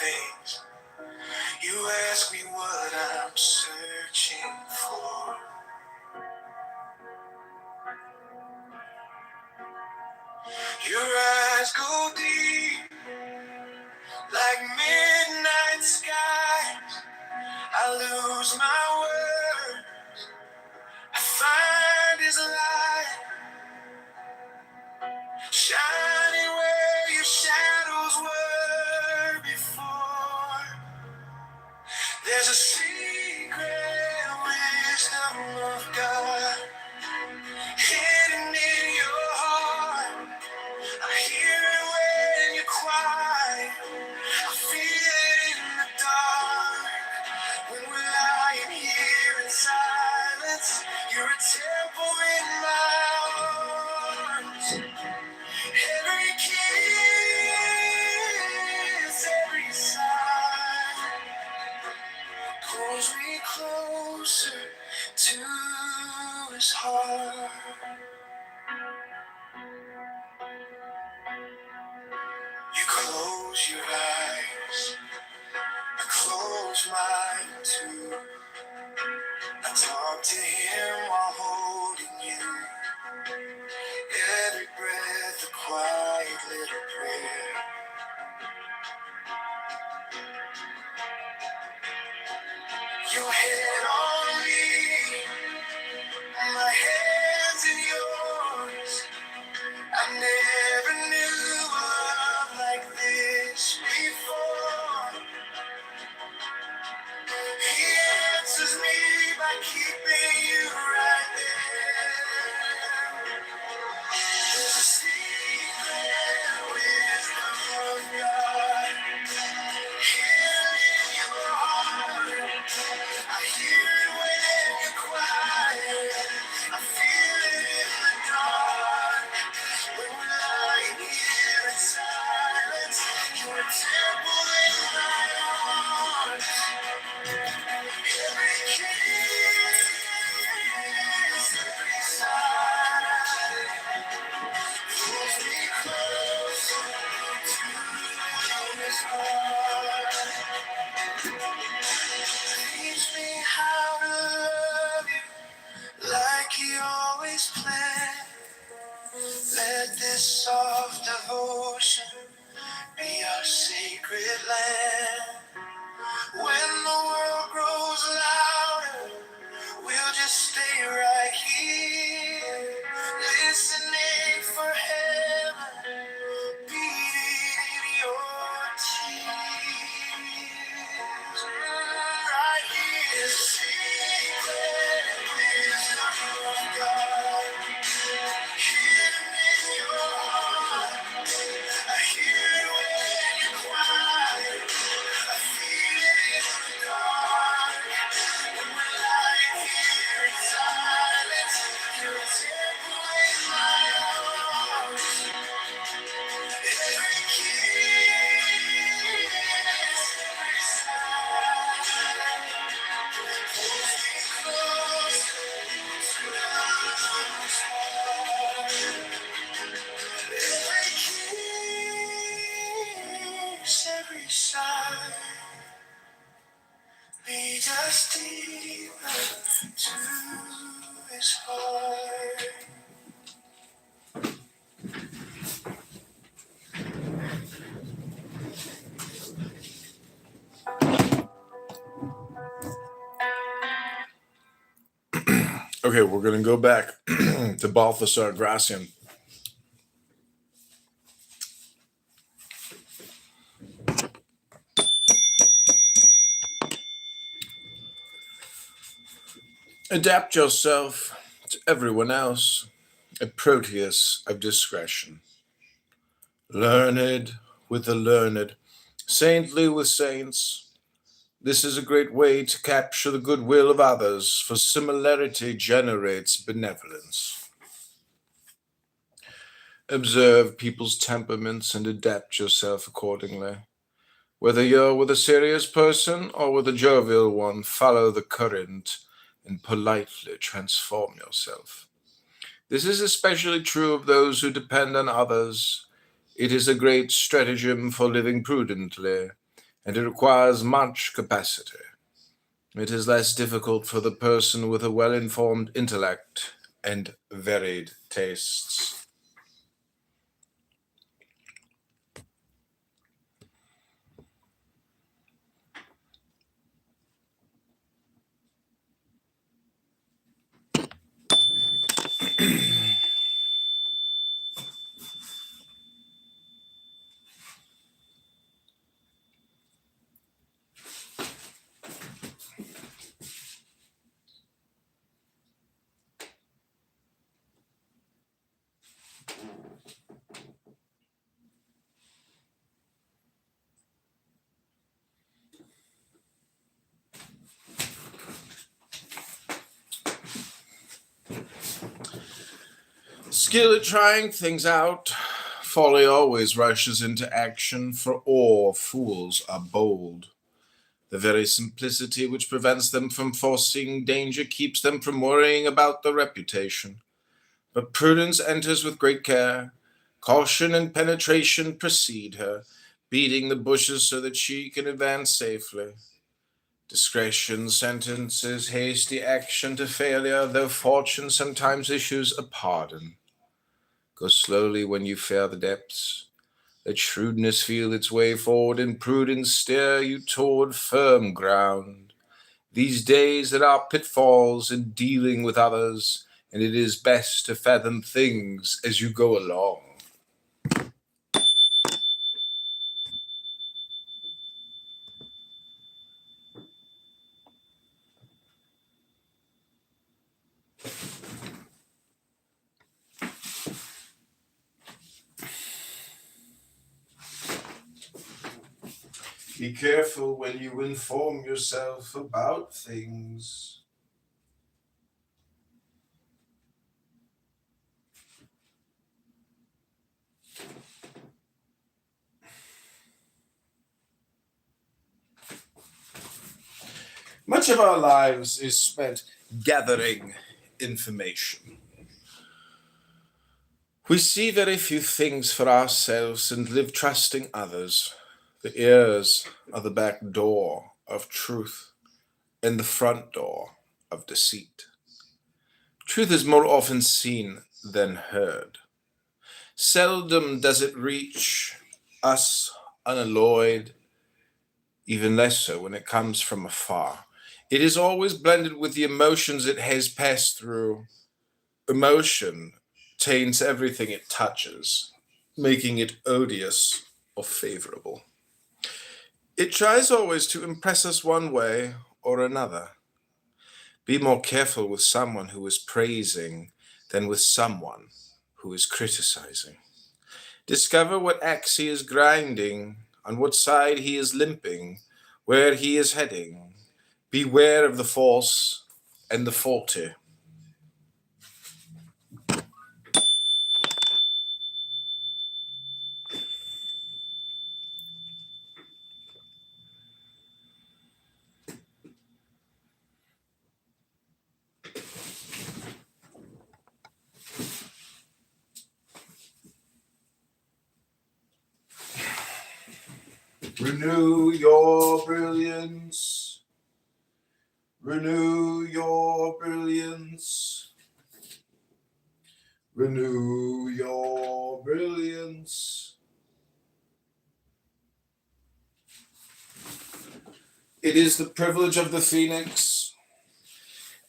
things. You ask me what I'm searching for. Your eyes go deep like midnight skies. I lose my words. I find His light shining where your shadows were before. There's a secret wisdom of God hidden in your heart. I hear it when you're quiet. I feel it in the dark. When we're lying here in silence, you're a temple in my arms. Every kiss, every sigh pulls me closer to His heart. You close your eyes, I close mine too. I talk to Him while holding you. Every breath a quiet little prayer. Your head on me, my hands in yours. I never knew a love like this before. He answers me by keeping you right there. There's a secret wisdom of God hidden in your heart. I hear it when you're quiet. I feel it in the dark. When we're lying here in silence, you're a temple in my arms. Every kiss, every sigh pulls me closer to His heart. Teach me how to love you like He always planned. Let this soft devotion be our sacred land. When the world grows louder, we'll just stay right here, listening for heaven beating in your tears. Right here, secret wisdom of God hidden in your heart. I hear it when you're quiet. I feel it in the dark. When we're lying here in silence, you're a temple in my arms. Every kiss, every sigh pulls me closer to His heart. Every kiss, every sigh leads us deeper to His heart. Okay, we're going to go back to Balthasar Gracian. Adapt yourself to everyone else, a Proteus of discretion. Learned with the learned, saintly with saints. This is a great way to capture the goodwill of others, for similarity generates benevolence. Observe people's temperaments and adapt yourself accordingly. Whether you're with a serious person or with a jovial one, follow the current and politely transform yourself. This is especially true of those who depend on others. It is a great stratagem for living prudently and it requires much capacity. It is less difficult for the person with a well-informed intellect and varied tastes. Skill at trying things out. Folly always rushes into action, for all fools are bold. The very simplicity which prevents them from foreseeing danger keeps them from worrying about their reputation. But prudence enters with great care. Caution and penetration precede her, beating the bushes so that she can advance safely. Discretion sentences hasty action to failure, though fortune sometimes issues a pardon. Go slowly when you fear the depths. Let shrewdness feel its way forward, and prudence steer you toward firm ground. These days there are pitfalls in dealing with others, and it is best to fathom things as you go along. Be careful when you inform yourself about things. Much of our lives is spent gathering information. We see very few things for ourselves and live trusting others. The ears are the back door of truth and the front door of deceit. Truth is more often seen than heard. Seldom does it reach us unalloyed, even less so when it comes from afar. It is always blended with the emotions it has passed through. Emotion taints everything it touches, making it odious or favorable. It tries always to impress us one way or another. Be more careful with someone who is praising than with someone who is criticizing. Discover what axe he is grinding, on what side he is limping, where he is heading. Beware of the false and the faulty. Renew your brilliance. Renew your brilliance. Renew your brilliance. It is the privilege of the phoenix.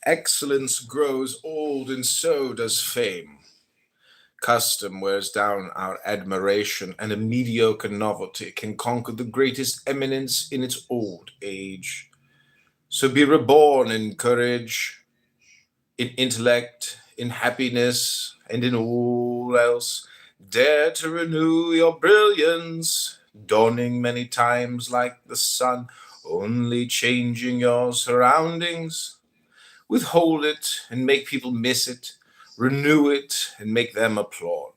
Excellence grows old, and so does fame. Custom wears down our admiration, and a mediocre novelty can conquer the greatest eminence in its old age. So be reborn in courage, in intellect, in happiness, and in all else. Dare to renew your brilliance, dawning many times like the sun, only changing your surroundings. Withhold it and make people miss it. Renew it and make them applaud.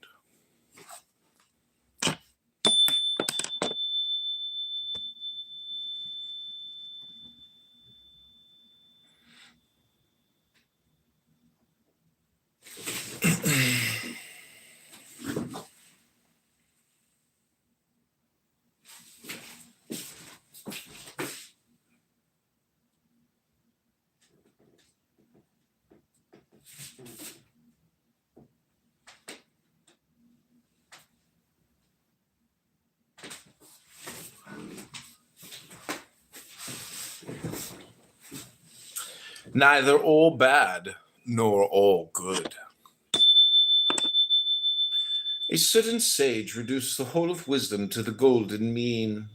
neither all bad nor all good. A certain sage reduced the whole of wisdom to the golden mean.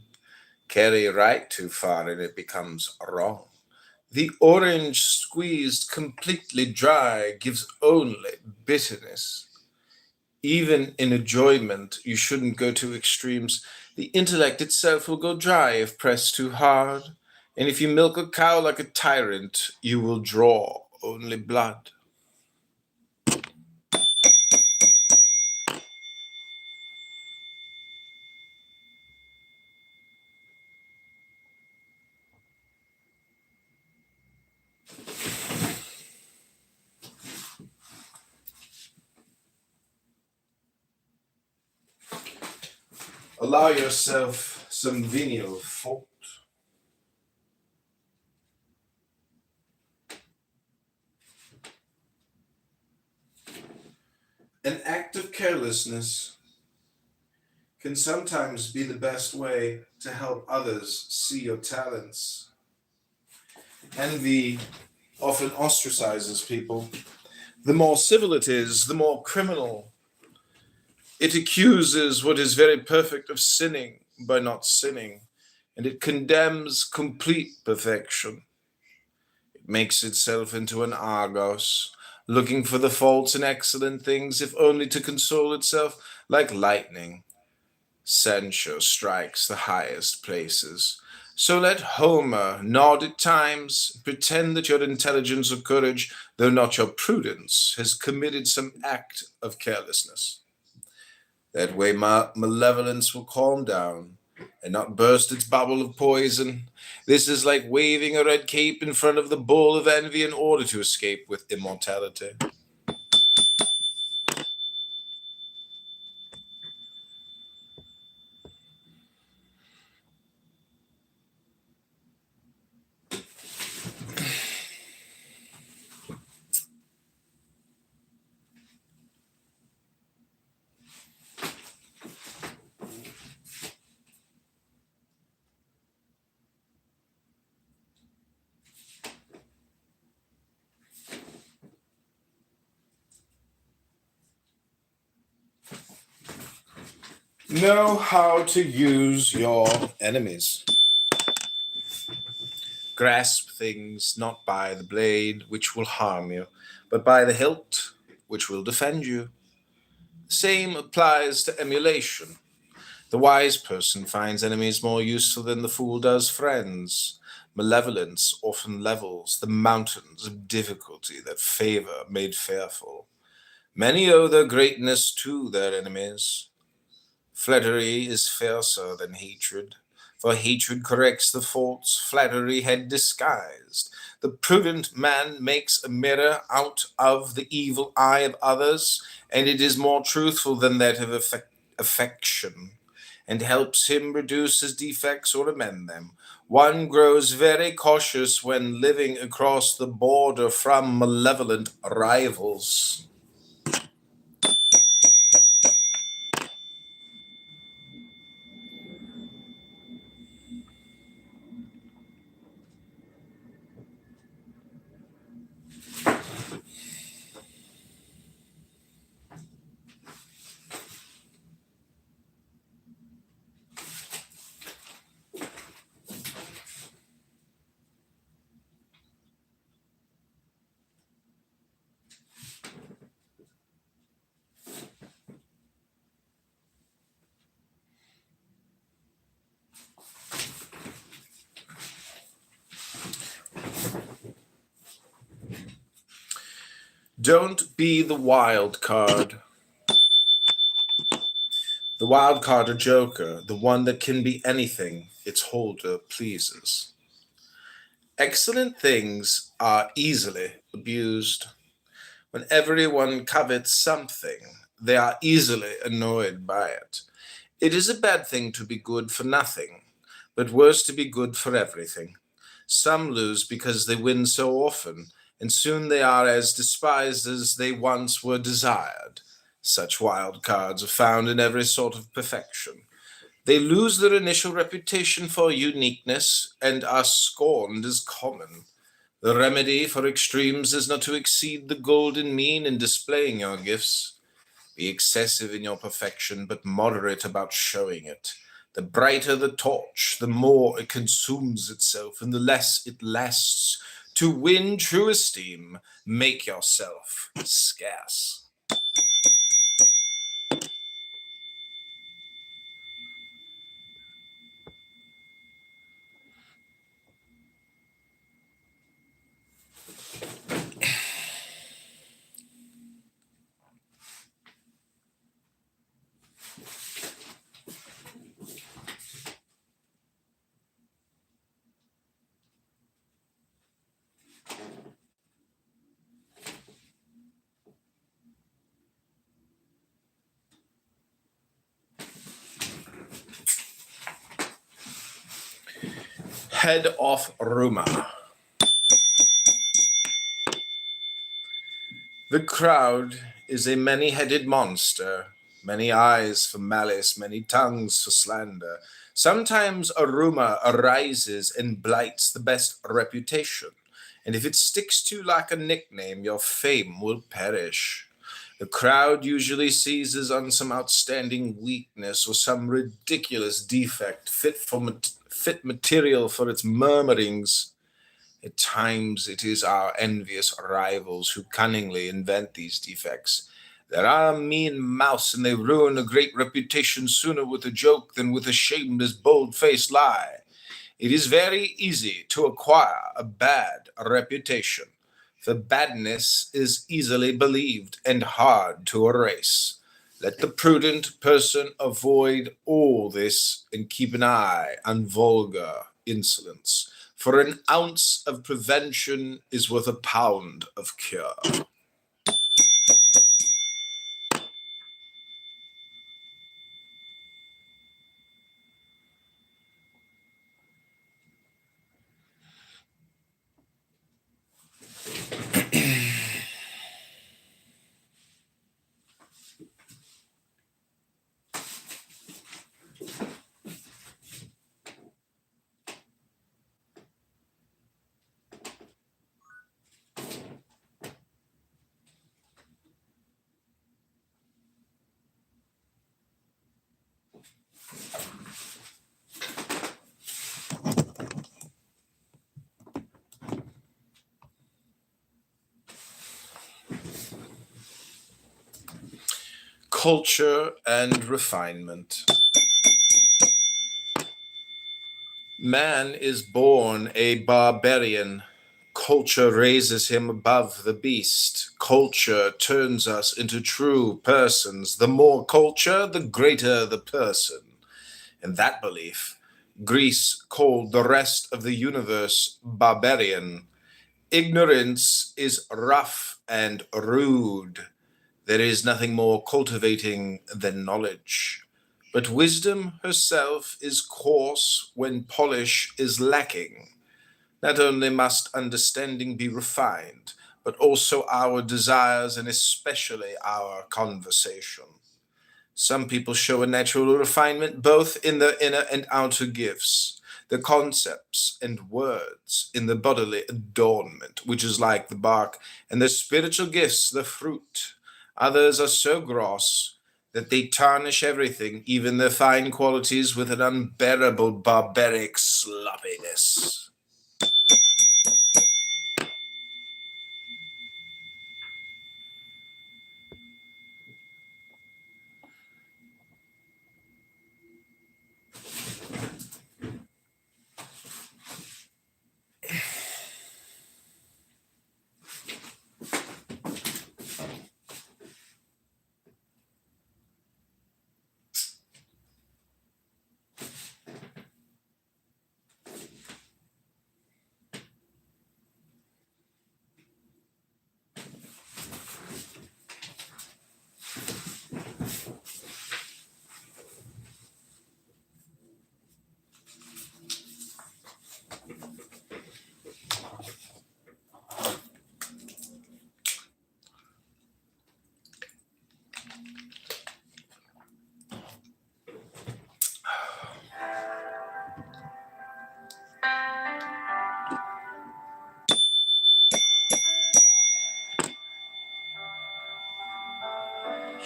Carry right too far and it becomes wrong. The orange squeezed completely dry gives only bitterness. Even in enjoyment, you shouldn't go to extremes. The intellect itself will go dry if pressed too hard. And if you milk a cow like a tyrant, you will draw only blood. Allow yourself some venial fault. An act of carelessness can sometimes be the best way to help others see your talents. Envy often ostracizes people. The more civil it is, the more criminal. It accuses what is very perfect of sinning by not sinning, and it condemns complete perfection. It makes itself into an Argos, looking for the faults in excellent things, if only to console itself like lightning. Censure strikes the highest places. So let Homer nod at times, pretend that your intelligence or courage, though not your prudence, has committed some act of carelessness. That way malevolence will calm down and not burst its bubble of poison. This is like waving a red cape in front of the bull of envy in order to escape with immortality. Know how to use your enemies. Grasp things not by the blade, which will harm you, but by the hilt, which will defend you. The same applies to emulation. The wise person finds enemies more useful than the fool does friends. Malevolence often levels the mountains of difficulty that favor made fearful. Many owe their greatness to their enemies. Flattery is fiercer than hatred, for hatred corrects the faults flattery had disguised. The prudent man makes a mirror out of the evil eye of others, and it is more truthful than that of affection, and helps him reduce his defects or amend them. One grows very cautious when living across the border from malevolent rivals. Don't be the wild card. The wild card or joker, the one that can be anything its holder pleases. Excellent things are easily abused. When everyone covets something, they are easily annoyed by it. It is a bad thing to be good for nothing, but worse to be good for everything. Some lose because they win so often, and soon they are as despised as they once were desired. Such wild cards are found in every sort of perfection. They lose their initial reputation for uniqueness and are scorned as common. The remedy for extremes is not to exceed the golden mean in displaying your gifts. Be excessive in your perfection, but moderate about showing it. The brighter the torch, the more it consumes itself, and the less it lasts. To win true esteem, make yourself scarce. Head of rumor. The crowd is a many-headed monster, many eyes for malice, many tongues for slander. Sometimes a rumor arises and blights the best reputation, and if it sticks to you like a nickname, your fame will perish. The crowd usually seizes on some outstanding weakness or some ridiculous defect fit material for its murmurings. At times it is our envious rivals who cunningly invent these defects. There are a mean mouse, and they ruin a great reputation sooner with a joke than with a shameless, bold-faced lie. It is very easy to acquire a bad reputation, for badness is easily believed and hard to erase. Let the prudent person avoid all this and keep an eye on vulgar insolence, for an ounce of prevention is worth a pound of cure. Culture and refinement. Man is born a barbarian. Culture raises him above the beast. Culture turns us into true persons. The more culture, the greater the person. In that belief, Greece called the rest of the universe barbarian. Ignorance is rough and rude. There is nothing more cultivating than knowledge. But wisdom herself is coarse when polish is lacking. Not only must understanding be refined, but also our desires and especially our conversation. Some people show a natural refinement both in the inner and outer gifts, the concepts and words in the bodily adornment, which is like the bark, and the spiritual gifts, the fruit. Others are so gross that they tarnish everything, even their fine qualities, with an unbearable barbaric sloppiness.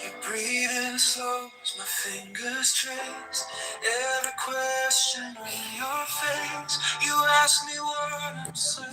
Your breathing slows, my fingers trace every question on your face. You ask me what I'm saying.